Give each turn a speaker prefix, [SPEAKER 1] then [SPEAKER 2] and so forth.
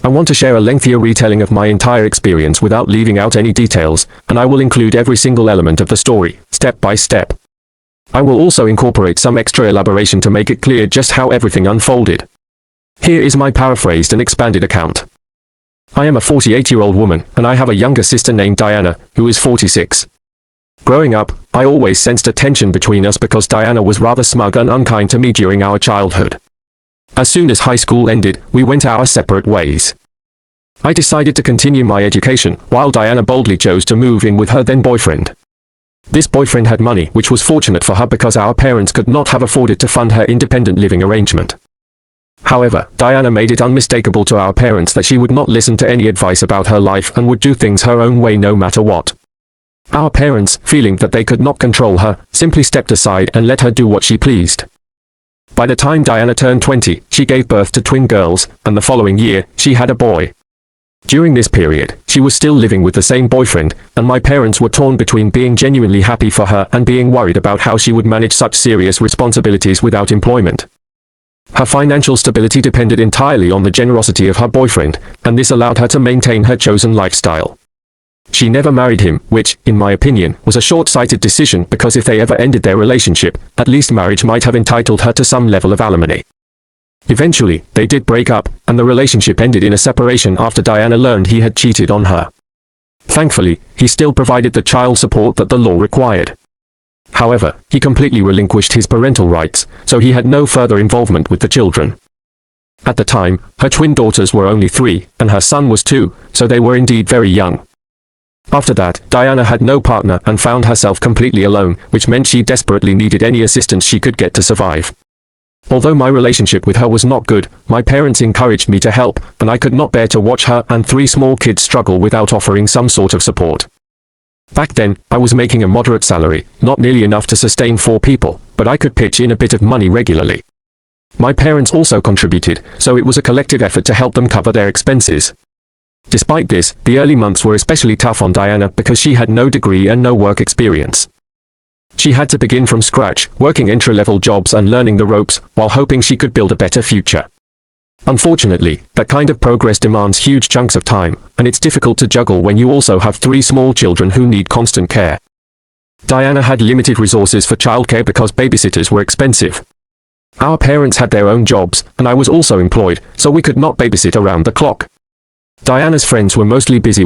[SPEAKER 1] I want to share a lengthier retelling of my entire experience without leaving out any details, and I will include every single element of the story, step by step. I will also incorporate some extra elaboration to make it clear just how everything unfolded. Here is my paraphrased and expanded account. I am a 48-year-old woman, and I have a younger sister named Diana, who is 46. Growing up, I always sensed a tension between us because Diana was rather smug and unkind to me during our childhood. As soon as high school ended, we went our separate ways. I decided to continue my education, while Diana boldly chose to move in with her then boyfriend. This boyfriend had money, which was fortunate for her because our parents could not have afforded to fund her independent living arrangement. However, Diana made it unmistakable to our parents that she would not listen to any advice about her life and would do things her own way no matter what. Our parents, feeling that they could not control her, simply stepped aside and let her do what she pleased. By the time Diana turned 20, she gave birth to twin girls, and the following year, she had a boy. During this period, she was still living with the same boyfriend, and my parents were torn between being genuinely happy for her and being worried about how she would manage such serious responsibilities without employment. Her financial stability depended entirely on the generosity of her boyfriend, and this allowed her to maintain her chosen lifestyle. She never married him, which, in my opinion, was a short-sighted decision because if they ever ended their relationship, at least marriage might have entitled her to some level of alimony. Eventually, they did break up, and the relationship ended in a separation after Diana learned he had cheated on her. Thankfully, he still provided the child support that the law required. However, he completely relinquished his parental rights, so he had no further involvement with the children. At the time, her twin daughters were only 3, and her son was 2, so they were indeed very young. After that, Diana had no partner and found herself completely alone, which meant she desperately needed any assistance she could get to survive. Although my relationship with her was not good, my parents encouraged me to help, and I could not bear to watch her and 3 small kids struggle without offering some sort of support. Back then, I was making a moderate salary, not nearly enough to sustain 4 people, but I could pitch in a bit of money regularly. My parents also contributed, so it was a collective effort to help them cover their expenses. Despite this, the early months were especially tough on Diana because she had no degree and no work experience. She had to begin from scratch, working entry-level jobs and learning the ropes, while hoping she could build a better future. Unfortunately, that kind of progress demands huge chunks of time, and it's difficult to juggle when you also have 3 small children who need constant care. Diana had limited resources for childcare because babysitters were expensive. Our parents had their own jobs, and I was also employed, so we could not babysit around the clock. Diana's friends were mostly busy